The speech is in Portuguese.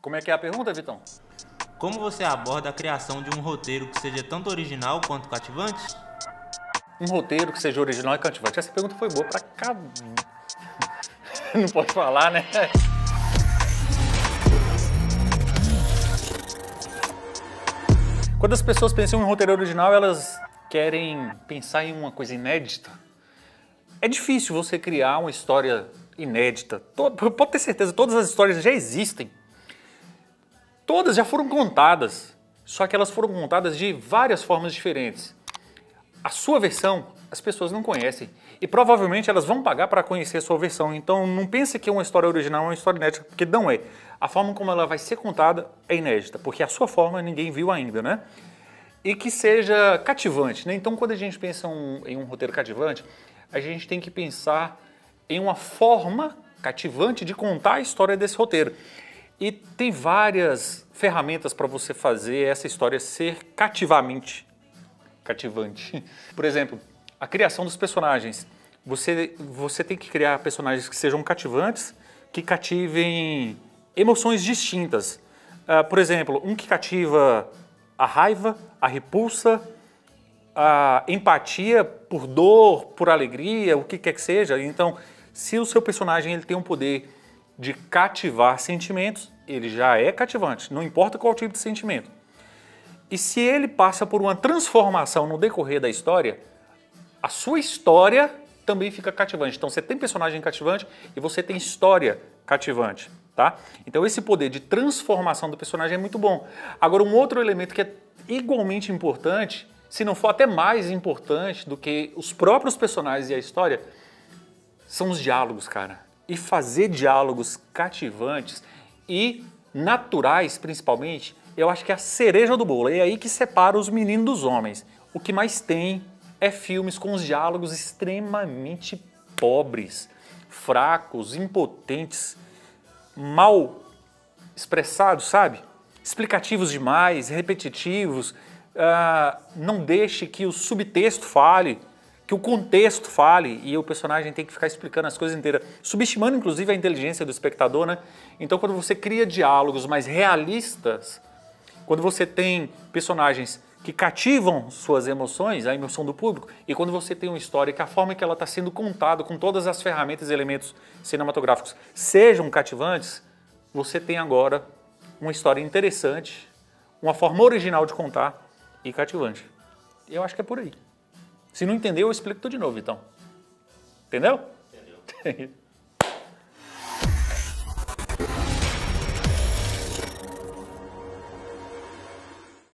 Como é que é a pergunta, Vitão? Como você aborda a criação de um roteiro que seja tanto original quanto cativante? Um roteiro que seja original e cativante. Essa pergunta foi boa pra cá. Não pode falar, né? Quando as pessoas pensam em um roteiro original, elas querem pensar em uma coisa inédita. É difícil você criar uma história inédita. Pode ter certeza, todas as histórias já existem. Todas já foram contadas, só que elas foram contadas de várias formas diferentes. A sua versão, as pessoas não conhecem. E provavelmente elas vão pagar para conhecer a sua versão. Então não pense que uma história original é uma história inédita, porque não é. A forma como ela vai ser contada é inédita, porque a sua forma ninguém viu ainda, né? E que seja cativante, né? Então quando a gente pensa em um roteiro cativante, a gente tem que pensar em uma forma cativante de contar a história desse roteiro. E tem várias ferramentas para você fazer essa história ser cativante. Por exemplo, a criação dos personagens. Você tem que criar personagens que sejam cativantes, que cativem emoções distintas. Por exemplo, um que cativa a raiva, a repulsa, a empatia por dor, por alegria, o que quer que seja. Então, se o seu personagem ele tem um poder de cativar sentimentos, ele já é cativante, não importa qual tipo de sentimento. E se ele passa por uma transformação no decorrer da história, a sua história também fica cativante. Então você tem personagem cativante e você tem história cativante, tá? Então esse poder de transformação do personagem é muito bom. Agora um outro elemento que é igualmente importante, se não for até mais importante do que os próprios personagens e a história, são os diálogos, cara. E fazer diálogos cativantes e naturais, principalmente, eu acho que é a cereja do bolo. É aí que separa os meninos dos homens. O que mais tem é filmes com os diálogos extremamente pobres, fracos, impotentes, mal expressados, sabe? Explicativos demais, repetitivos. Não deixe que o subtexto fale, que o contexto fale e o personagem tem que ficar explicando as coisas inteiras, subestimando inclusive a inteligência do espectador, né? Então quando você cria diálogos mais realistas, quando você tem personagens que cativam suas emoções, a emoção do público, e quando você tem uma história que a forma que ela está sendo contada, com todas as ferramentas e elementos cinematográficos sejam cativantes, você tem agora uma história interessante, uma forma original de contar e cativante. Eu acho que é por aí. Se não entendeu, eu explico tudo de novo, então. Entendeu? Entendeu.